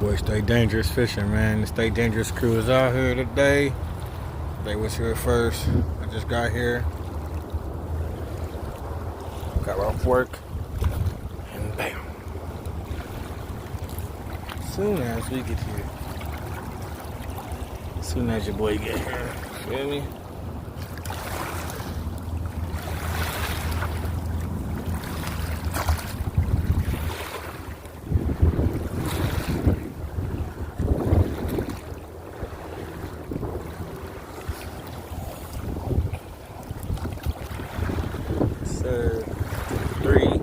Boy, Stay Dangerous Fishing, man. The Stay Dangerous crew is out here today. They was here first. I just got here. Got off work. And bam. Soon as we get here. Soon as your boy get here. Feel me? Sir, 3.